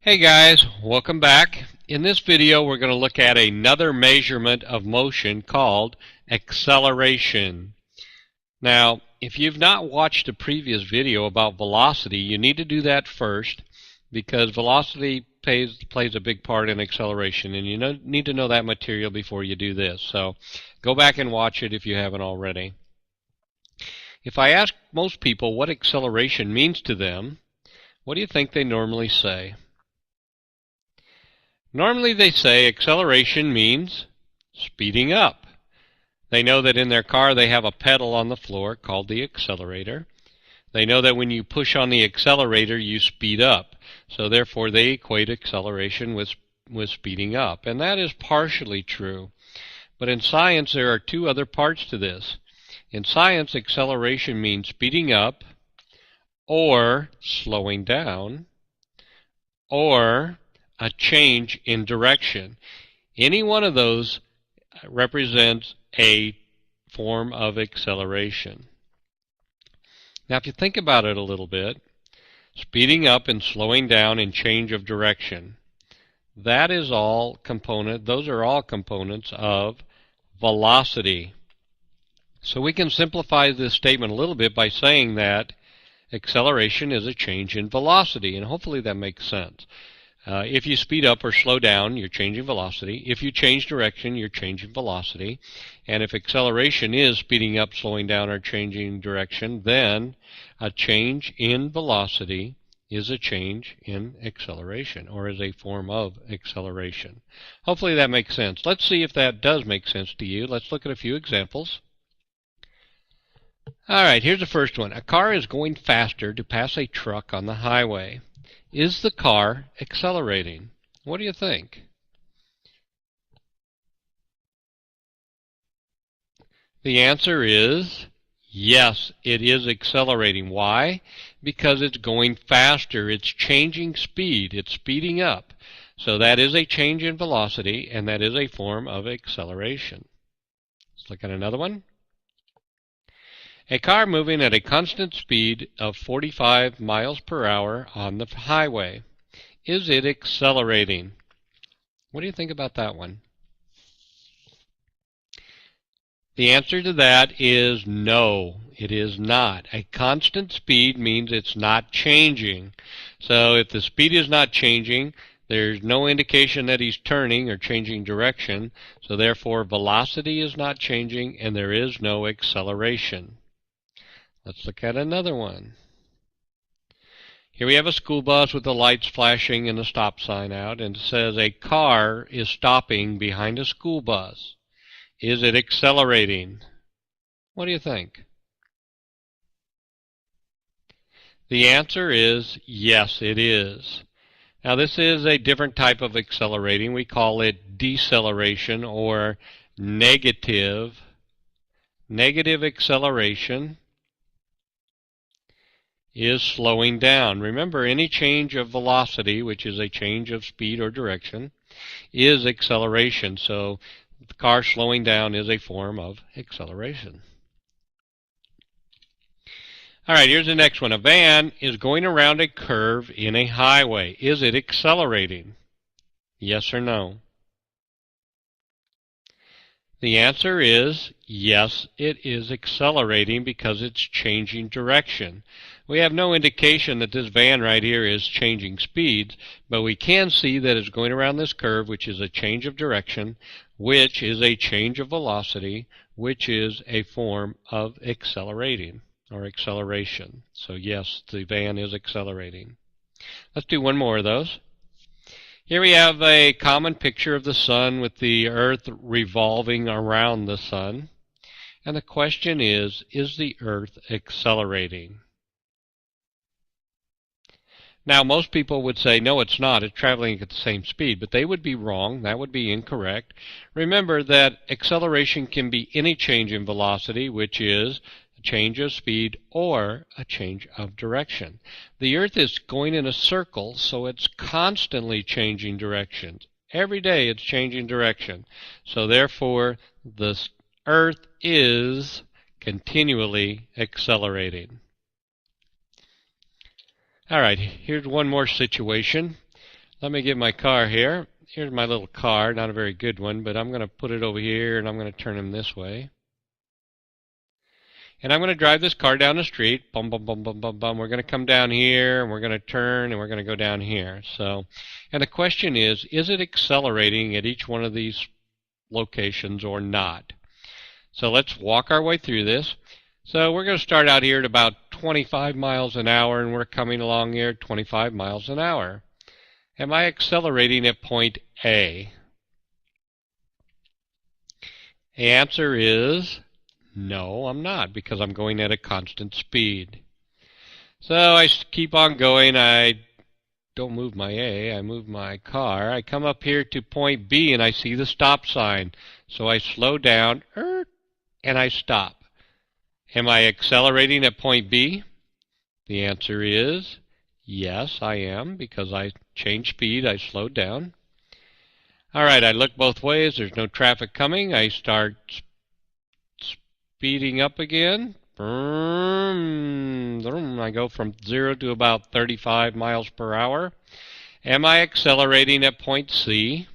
Hey guys, welcome back. In this video we're going to look at another measurement of motion called acceleration. Now, if you've not watched a previous video about velocity, you need to do that first because velocity plays a big part in acceleration, and you need to know that material before you do this. So go back and watch it if you haven't already. If I ask most people what acceleration means to them, what do you think they normally say? Normally they say acceleration means speeding up. They know that in their car they have a pedal on the floor called the accelerator. They know that when you push on the accelerator you speed up. So therefore they equate acceleration with speeding up. And that is partially true. But in science there are two other parts to this. In science, acceleration means speeding up or slowing down or a change in direction. Any one of those represents a form of acceleration. Now if you think about it a little bit, speeding up and slowing down and change of direction, those are all components of velocity. So we can simplify this statement a little bit by saying that acceleration is a change in velocity, and hopefully that makes sense. If you speed up or slow down, you're changing velocity. If you change direction, you're changing velocity. And if acceleration is speeding up, slowing down, or changing direction, then a change in velocity is a change in acceleration, or is a form of acceleration. Hopefully that makes sense. Let's see if that does make sense to you. Let's look at a few examples. All right, here's the first one. A car is going faster to pass a truck on the highway. Is the car accelerating? What do you think? The answer is yes, it is accelerating. Why? Because it's going faster. It's changing speed. It's speeding up. So that is a change in velocity, and that is a form of acceleration. Let's look at another one. A car moving at a constant speed of 45 miles per hour on the highway. Is it accelerating? What do you think about that one? The answer to that is no, it is not. A constant speed means it's not changing. So if the speed is not changing, there's no indication that he's turning or changing direction. So therefore velocity is not changing and there is no acceleration. Let's look at another one. Here we have a school bus with the lights flashing and a stop sign out, and it says a car is stopping behind a school bus. Is it accelerating? What do you think? The answer is yes, it is. Now this is a different type of accelerating. We call it deceleration or negative acceleration. Is slowing down. Remember, any change of velocity, which is a change of speed or direction, is acceleration. So the car slowing down is a form of acceleration. All right, here's the next one. A van is going around a curve in a highway. Is it accelerating? Yes or no? The answer is yes, it is accelerating because it's changing direction. We have no indication that this van right here is changing speeds, but we can see that it's going around this curve, which is a change of direction, which is a change of velocity, which is a form of accelerating or acceleration. So yes, the van is accelerating. Let's do one more of those. Here we have a common picture of the sun with the earth revolving around the sun. And the question is the earth accelerating? Now, most people would say, no, it's not. It's traveling at the same speed. But they would be wrong. That would be incorrect. Remember that acceleration can be any change in velocity, which is a change of speed or a change of direction. The Earth is going in a circle, so it's constantly changing directions. Every day it's changing direction. So therefore, the Earth is continually accelerating. All right, here's one more situation. Let me get my car here. Here's my little car, not a very good one, but I'm going to put it over here and I'm going to turn him this way. And I'm going to drive this car down the street. Bum, bum, bum, bum, bum, bum. We're going to come down here, and we're going to turn, and we're going to go down here. So, and the question is it accelerating at each one of these locations or not? So let's walk our way through this. So we're going to start out here at about 25 miles an hour, and we're coming along here at 25 miles an hour. Am I accelerating at point A? The answer is no, I'm not, because I'm going at a constant speed. So I keep on going. I don't move my A, I move my car. I come up here to point B and I see the stop sign. So I slow down and I stop. Am I accelerating at point B? The answer is yes, I am, because I changed speed, I slowed down. All right, I look both ways. There's no traffic coming. I start speeding up again. I go from 0 to about 35 miles per hour. Am I accelerating at point C?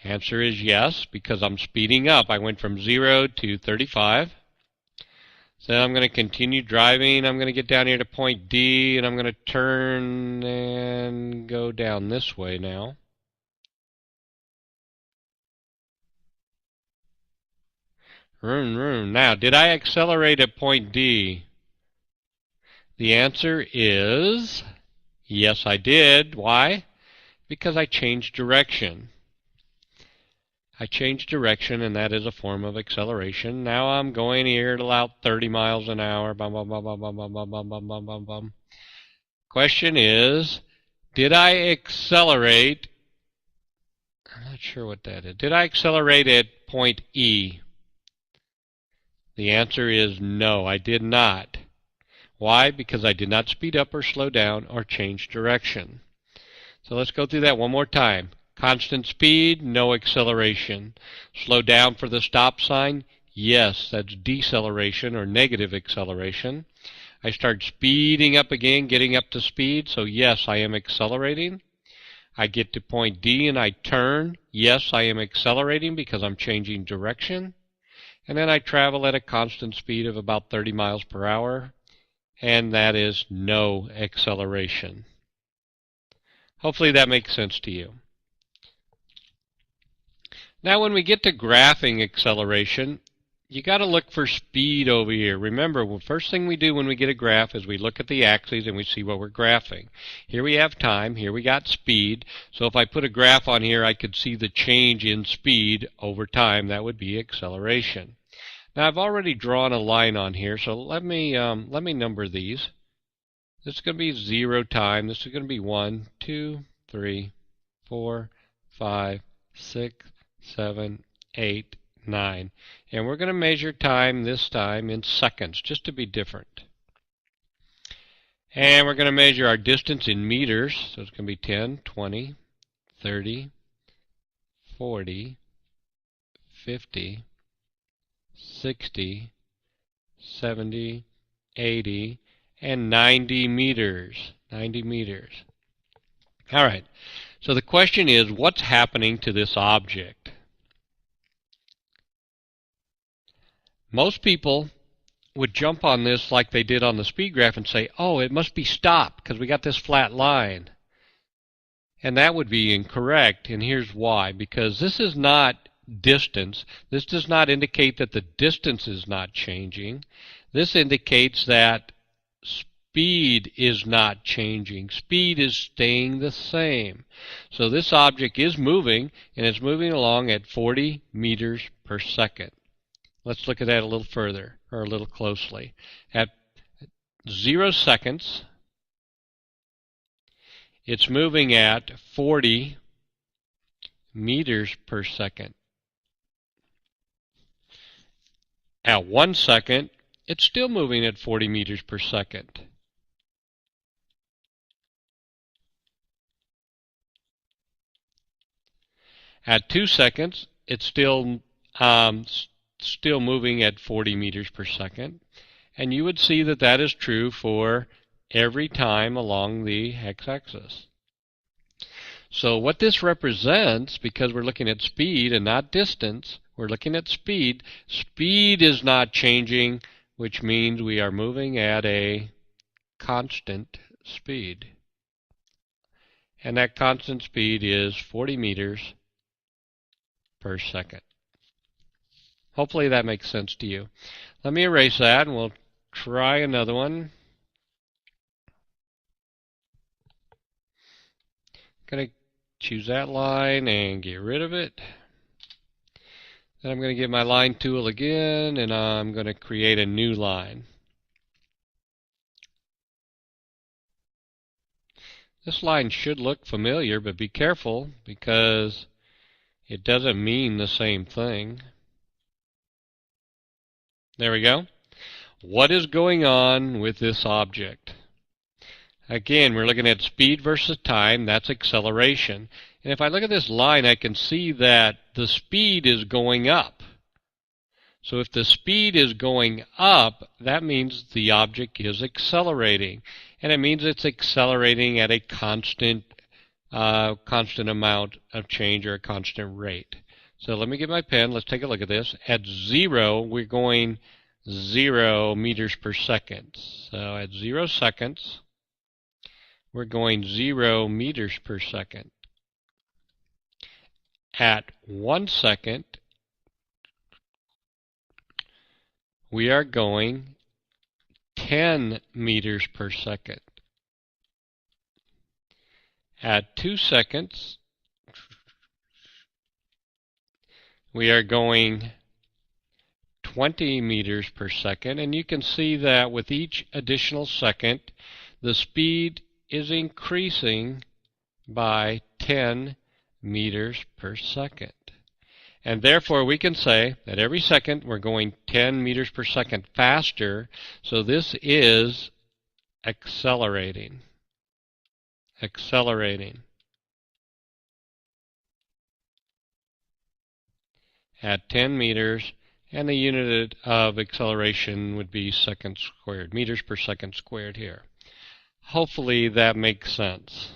Answer is yes, because I'm speeding up. I went from 0 to 35. So I'm going to continue driving. I'm going to get down here to point D, and I'm going to turn and go down this way now. Now, did I accelerate at point D? The answer is yes, I did. Why? Because I changed direction. I changed direction, and that is a form of acceleration. Now I'm going here at about 30 miles an hour. Bum, bum, bum, bum, bum, bum, bum, bum, bum, bum, bum, bum. Question is, did I accelerate? I'm not sure what that is. Did I accelerate at point E? The answer is no, I did not. Why? Because I did not speed up or slow down or change direction. So let's go through that one more time. Constant speed, no acceleration. Slow down for the stop sign, yes, that's deceleration or negative acceleration. I start speeding up again, getting up to speed, so yes, I am accelerating. I get to point D and I turn, yes, I am accelerating because I'm changing direction. And then I travel at a constant speed of about 30 miles per hour, and that is no acceleration. Hopefully that makes sense to you. Now when we get to graphing acceleration, you got to look for speed over here. Remember, the first thing we do when we get a graph is we look at the axes and we see what we're graphing. Here we have time, here we got speed. So if I put a graph on here, I could see the change in speed over time. That would be acceleration. Now I've already drawn a line on here, so let me number these. This is going to be 0 time. This is going to be 1, 2, 3, 4, 5, 6, 7, 8, 9. And we're going to measure time this time in seconds, just to be different. And we're going to measure our distance in meters. So it's going to be 10, 20, 30, 40, 50, 60, 70, 80, and 90 meters. 90 meters. All right. So the question is, what's happening to this object? Most people would jump on this like they did on the speed graph and say, oh, it must be stopped because we got this flat line. And that would be incorrect, and here's why. Because this is not distance. This does not indicate that the distance is not changing. This indicates that speed is not changing. Speed is staying the same. So this object is moving, and it's moving along at 40 meters per second. Let's look at that a little further, or a little closely. At 0 seconds, it's moving at 40 meters per second. At 1 second, it's still moving at 40 meters per second. At 2 seconds, it's still moving at 40 meters per second. And you would see that that is true for every time along the x-axis. So what this represents, because we're looking at speed and not distance, we're looking at speed. Speed is not changing, which means we are moving at a constant speed. And that constant speed is 40 meters per second. Hopefully that makes sense to you. Let me erase that and we'll try another one. Going to choose that line and get rid of it. Then I'm going to get my line tool again and I'm going to create a new line. This line should look familiar, but be careful because it doesn't mean the same thing. There we go. What is going on with this object? Again, we're looking at speed versus time. That's acceleration. And if I look at this line, I can see that the speed is going up. So if the speed is going up, that means the object is accelerating. And it means it's accelerating at a constant amount of change or a constant rate. So let me get my pen. Let's take a look at this. At 0, we're going 0 meters per second. So at 0 seconds, we're going 0 meters per second. At 1 second, we are going 10 meters per second. At 2 seconds, we are going 20 meters per second. And you can see that with each additional second, the speed is increasing by 10 meters per second. And therefore, we can say that every second we're going 10 meters per second faster. So this is accelerating. Accelerating. At 10 meters, and the unit of acceleration would be seconds squared, meters per second squared here. Hopefully that makes sense.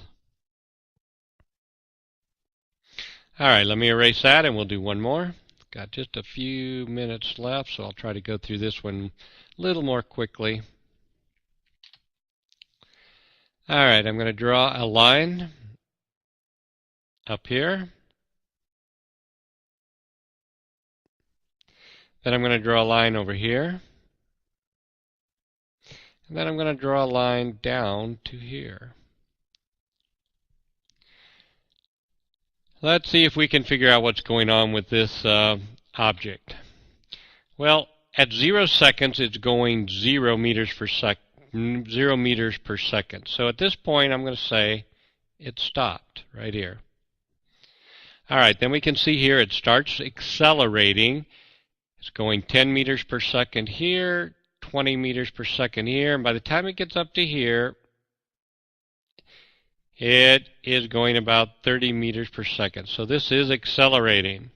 All right, let me erase that and we'll do one more. Got just a few minutes left, so I'll try to go through this one a little more quickly. All right, I'm going to draw a line up here. Then I'm going to draw a line over here. And then I'm going to draw a line down to here. Let's see if we can figure out what's going on with this object. Well, at 0 seconds, it's going 0 meters per second. 0 meters per second. So at this point, I'm going to say it stopped right here. All right, then we can see here it starts accelerating. It's going 10 meters per second here, 20 meters per second here, and by the time it gets up to here, it is going about 30 meters per second. So this is accelerating.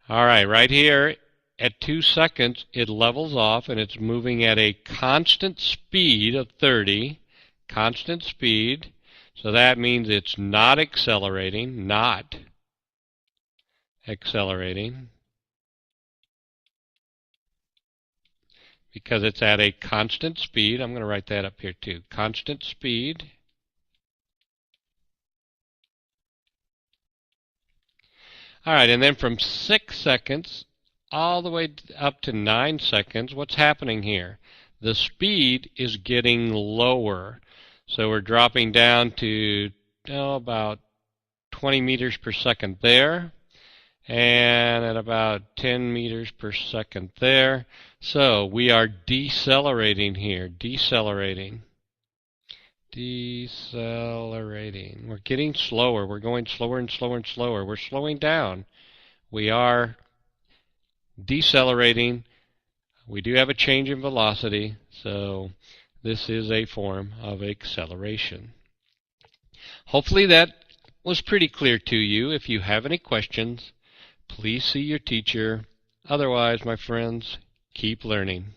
All right, right here at 2 seconds, it levels off and it's moving at a constant speed of 30, constant speed. So that means it's not accelerating, not accelerating, because it's at a constant speed. I'm going to write that up here too. Constant speed. All right, and then from 6 seconds all the way up to 9 seconds, what's happening here? The speed is getting lower. So we're dropping down to about 20 meters per second there, and at about 10 meters per second there. So we are decelerating here, decelerating. Decelerating. We're getting slower. We're going slower and slower and slower. We're slowing down. We are decelerating. We do have a change in velocity, so this is a form of acceleration. Hopefully that was pretty clear to you. If you have any questions, please see your teacher. Otherwise, my friends, keep learning.